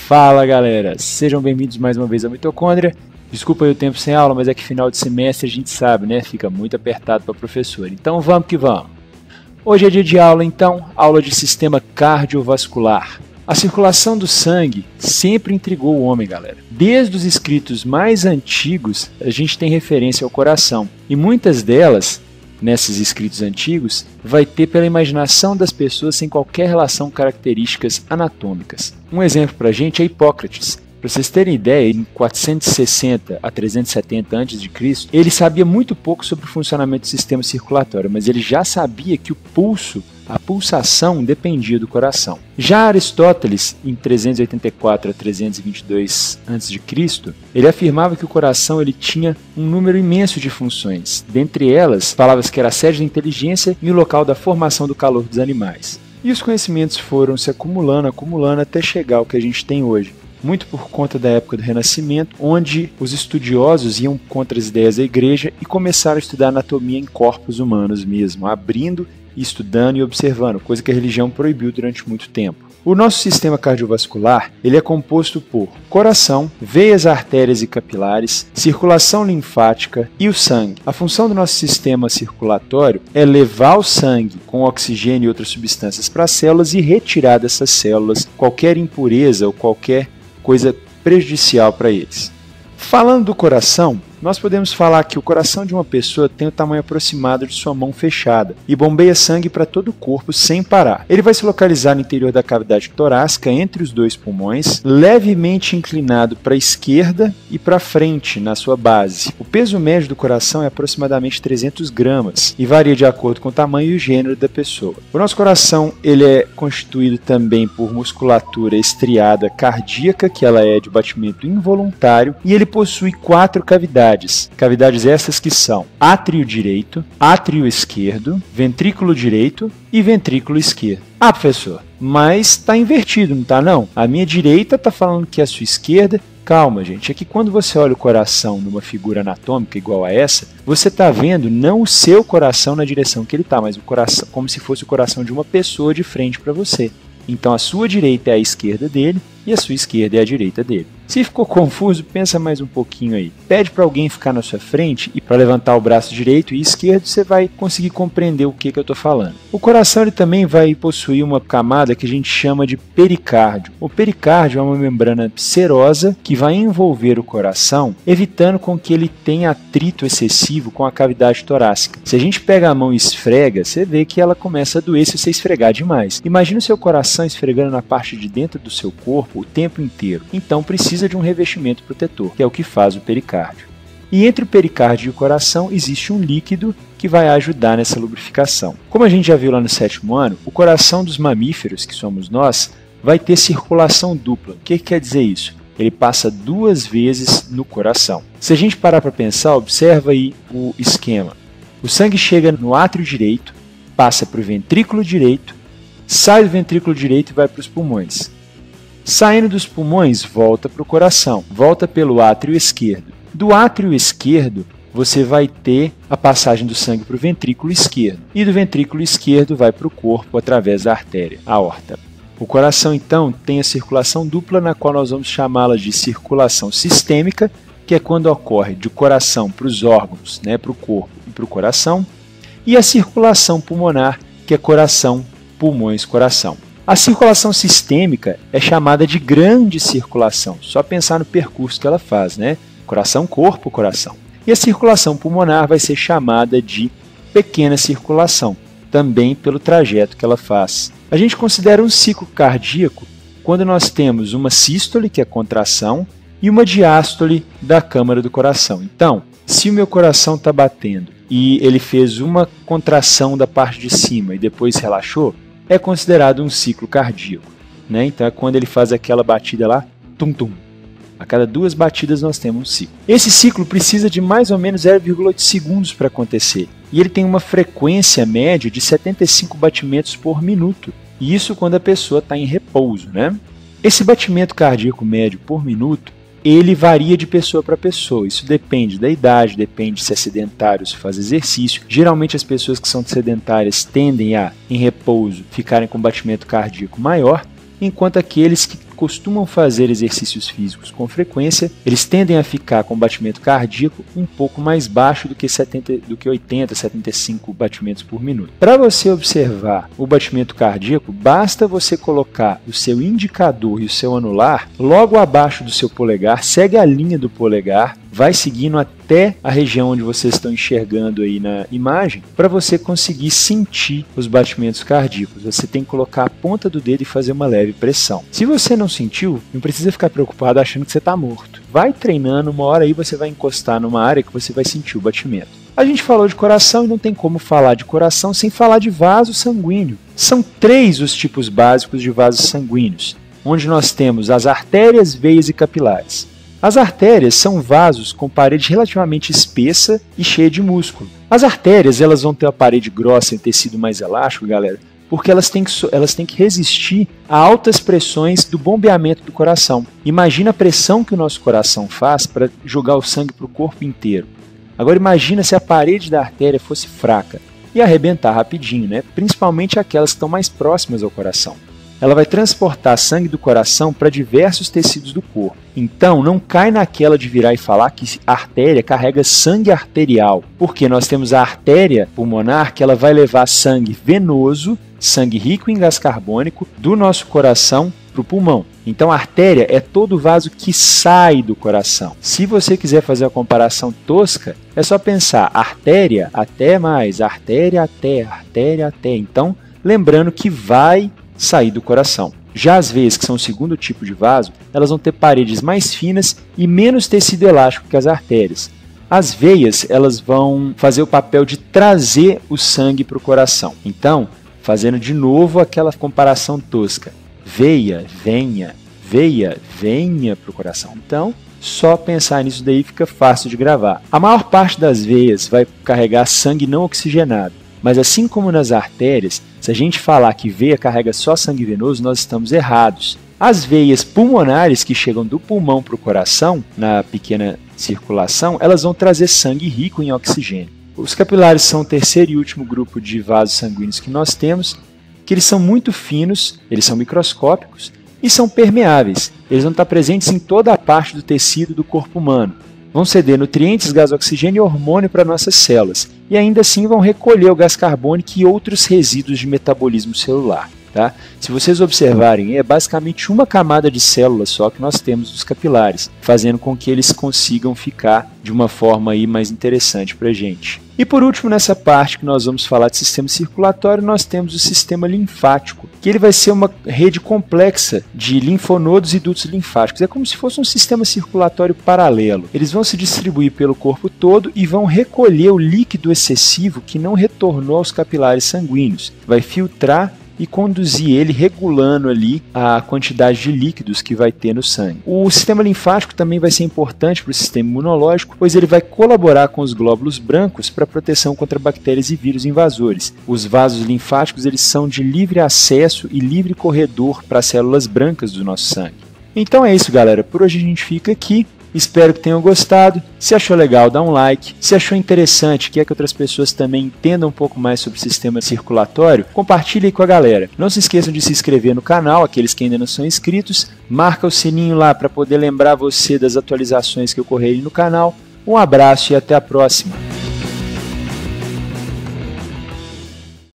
Fala galera, sejam bem-vindos mais uma vez ao Mitocôndria. Desculpa aí o tempo sem aula, mas é que final de semestre a gente sabe, né? Fica muito apertado para professor. Então vamos que vamos. Hoje é dia de aula, então, aula de sistema cardiovascular. A circulação do sangue sempre intrigou o homem, galera. Desde os escritos mais antigos, a gente tem referência ao coração. E muitas delas, nesses escritos antigos, vai ter pela imaginação das pessoas sem qualquer relação com características anatômicas. Um exemplo para a gente é Hipócrates. Para vocês terem ideia, em 460 a 370 a.C., ele sabia muito pouco sobre o funcionamento do sistema circulatório, mas ele já sabia que o pulso, a pulsação, dependia do coração. Já Aristóteles, em 384 a 322 a.C., ele afirmava que o coração ele tinha um número imenso de funções. Dentre elas, falava-se que era a sede da inteligência e o local da formação do calor dos animais. E os conhecimentos foram se acumulando até chegar ao que a gente tem hoje. Muito por conta da época do Renascimento, onde os estudiosos iam contra as ideias da igreja e começaram a estudar anatomia em corpos humanos mesmo, abrindo, estudando e observando, coisa que a religião proibiu durante muito tempo. O nosso sistema cardiovascular ele é composto por coração, veias, artérias e capilares, circulação linfática e o sangue. A função do nosso sistema circulatório é levar o sangue com oxigênio e outras substâncias para as células e retirar dessas células qualquer impureza ou qualquer coisa prejudicial para eles. Falando do coração, nós podemos falar que o coração de uma pessoa tem o tamanho aproximado de sua mão fechada e bombeia sangue para todo o corpo sem parar. Ele vai se localizar no interior da cavidade torácica, entre os dois pulmões, levemente inclinado para a esquerda e para frente na sua base. O peso médio do coração é aproximadamente 300 gramas e varia de acordo com o tamanho e o gênero da pessoa. O nosso coração ele é constituído também por musculatura estriada cardíaca, que ela é de batimento involuntário, e ele possui 4 cavidades. Cavidades essas que são átrio direito, átrio esquerdo, ventrículo direito e ventrículo esquerdo. Ah, professor, mas está invertido, não está não? A minha direita está falando que é a sua esquerda. Calma, gente, é que quando você olha o coração numa figura anatômica igual a essa, você está vendo não o seu coração na direção que ele está, mas o coração como se fosse o coração de uma pessoa de frente para você. Então a sua direita é a esquerda dele e a sua esquerda é a direita dele. Se ficou confuso, pensa mais um pouquinho aí. Pede para alguém ficar na sua frente e para levantar o braço direito e esquerdo você vai conseguir compreender o que eu estou falando. O coração ele também vai possuir uma camada que a gente chama de pericárdio. O pericárdio é uma membrana serosa que vai envolver o coração, evitando com que ele tenha atrito excessivo com a cavidade torácica. Se a gente pega a mão e esfrega, você vê que ela começa a doer se você esfregar demais. Imagina o seu coração esfregando na parte de dentro do seu corpo o tempo inteiro. Então precisa de um revestimento protetor, que é o que faz o pericárdio. E entre o pericárdio e o coração existe um líquido que vai ajudar nessa lubrificação. Como a gente já viu lá no 7º ano, o coração dos mamíferos, que somos nós, vai ter circulação dupla. O que quer dizer isso? Ele passa 2 vezes no coração. Se a gente parar para pensar, observa aí o esquema. O sangue chega no átrio direito, passa para o ventrículo direito, sai do ventrículo direito e vai para os pulmões. Saindo dos pulmões, volta para o coração, volta pelo átrio esquerdo. Do átrio esquerdo, você vai ter a passagem do sangue para o ventrículo esquerdo. E do ventrículo esquerdo vai para o corpo através da artéria, a aorta. O coração, então, tem a circulação dupla, na qual nós vamos chamá-la de circulação sistêmica, que é quando ocorre do coração para os órgãos, né, para o corpo e para o coração. E a circulação pulmonar, que é coração, pulmões, coração. A circulação sistêmica é chamada de grande circulação, só pensar no percurso que ela faz, né? Coração, corpo, coração. E a circulação pulmonar vai ser chamada de pequena circulação, também pelo trajeto que ela faz. A gente considera um ciclo cardíaco quando nós temos uma sístole, que é a contração, e uma diástole da câmara do coração. Então, se o meu coração está batendo e ele fez uma contração da parte de cima e depois relaxou, é considerado um ciclo cardíaco, né? Então é quando ele faz aquela batida lá, tum-tum. A cada 2 batidas nós temos um ciclo. Esse ciclo precisa de mais ou menos 0,8 segundos para acontecer. E ele tem uma frequência média de 75 batimentos por minuto. E isso quando a pessoa está em repouso, né? Esse batimento cardíaco médio por minuto, ele varia de pessoa para pessoa. Isso depende da idade, depende se é sedentário, se faz exercício. Geralmente as pessoas que são sedentárias tendem a, em repouso, ficarem com batimento cardíaco maior, enquanto aqueles que costumam fazer exercícios físicos com frequência, eles tendem a ficar com batimento cardíaco um pouco mais baixo do que 80, 75 batimentos por minuto. Para você observar o batimento cardíaco, basta você colocar o seu indicador e o seu anular logo abaixo do seu polegar, segue a linha do polegar, vai seguindo até a região onde vocês estão enxergando aí na imagem, para você conseguir sentir os batimentos cardíacos. Você tem que colocar a ponta do dedo e fazer uma leve pressão. Se você não sentiu, não precisa ficar preocupado achando que você está morto. Vai treinando, uma hora aí você vai encostar numa área que você vai sentir o batimento. A gente falou de coração e não tem como falar de coração sem falar de vaso sanguíneo. São 3 os tipos básicos de vasos sanguíneos, onde nós temos as artérias, veias e capilares. As artérias são vasos com parede relativamente espessa e cheia de músculo. As artérias elas vão ter uma parede grossa e tecido mais elástico, galera, porque elas têm que resistir a altas pressões do bombeamento do coração. Imagina a pressão que o nosso coração faz para jogar o sangue para o corpo inteiro. Agora imagina se a parede da artéria fosse fraca e arrebentar rapidinho, né? Principalmente aquelas que estão mais próximas ao coração. Ela vai transportar sangue do coração para diversos tecidos do corpo. Então, não cai naquela de virar e falar que a artéria carrega sangue arterial, porque nós temos a artéria pulmonar que ela vai levar sangue venoso, sangue rico em gás carbônico, do nosso coração para o pulmão. Então, a artéria é todo o vaso que sai do coração. Se você quiser fazer uma comparação tosca, é só pensar artéria até mais, artéria até, artéria até. Então, lembrando que vai sair do coração. Já as veias, que são o segundo tipo de vaso, elas vão ter paredes mais finas e menos tecido elástico que as artérias. As veias, elas vão fazer o papel de trazer o sangue para o coração. Então, fazendo de novo aquela comparação tosca, veia, venha para o coração. Então, só pensar nisso daí fica fácil de gravar. A maior parte das veias vai carregar sangue não oxigenado. Mas assim como nas artérias, se a gente falar que veia carrega só sangue venoso, nós estamos errados. As veias pulmonares que chegam do pulmão para o coração, na pequena circulação, elas vão trazer sangue rico em oxigênio. Os capilares são o terceiro e último grupo de vasos sanguíneos que nós temos, que eles são muito finos, eles são microscópicos e são permeáveis. Eles vão estar presentes em toda a parte do tecido do corpo humano. Vão ceder nutrientes, gás oxigênio e hormônio para nossas células, e ainda assim vão recolher o gás carbônico e outros resíduos de metabolismo celular. Tá? Se vocês observarem, é basicamente uma camada de células só que nós temos dos capilares, fazendo com que eles consigam ficar de uma forma aí mais interessante para a gente. E por último, nessa parte que nós vamos falar de sistema circulatório, nós temos o sistema linfático, que ele vai ser uma rede complexa de linfonodos e dutos linfáticos. É como se fosse um sistema circulatório paralelo. Eles vão se distribuir pelo corpo todo e vão recolher o líquido excessivo que não retornou aos capilares sanguíneos. Vai filtrar e conduzir ele regulando ali a quantidade de líquidos que vai ter no sangue. O sistema linfático também vai ser importante para o sistema imunológico, pois ele vai colaborar com os glóbulos brancos para a proteção contra bactérias e vírus invasores. Os vasos linfáticos eles são de livre acesso e livre corredor para as células brancas do nosso sangue. Então é isso, galera. Por hoje a gente fica aqui. Espero que tenham gostado. Se achou legal, dá um like. Se achou interessante, quer que outras pessoas também entendam um pouco mais sobre o sistema circulatório, compartilhe aí com a galera. Não se esqueçam de se inscrever no canal, aqueles que ainda não são inscritos. Marca o sininho lá para poder lembrar você das atualizações que ocorrerem no canal. Um abraço e até a próxima.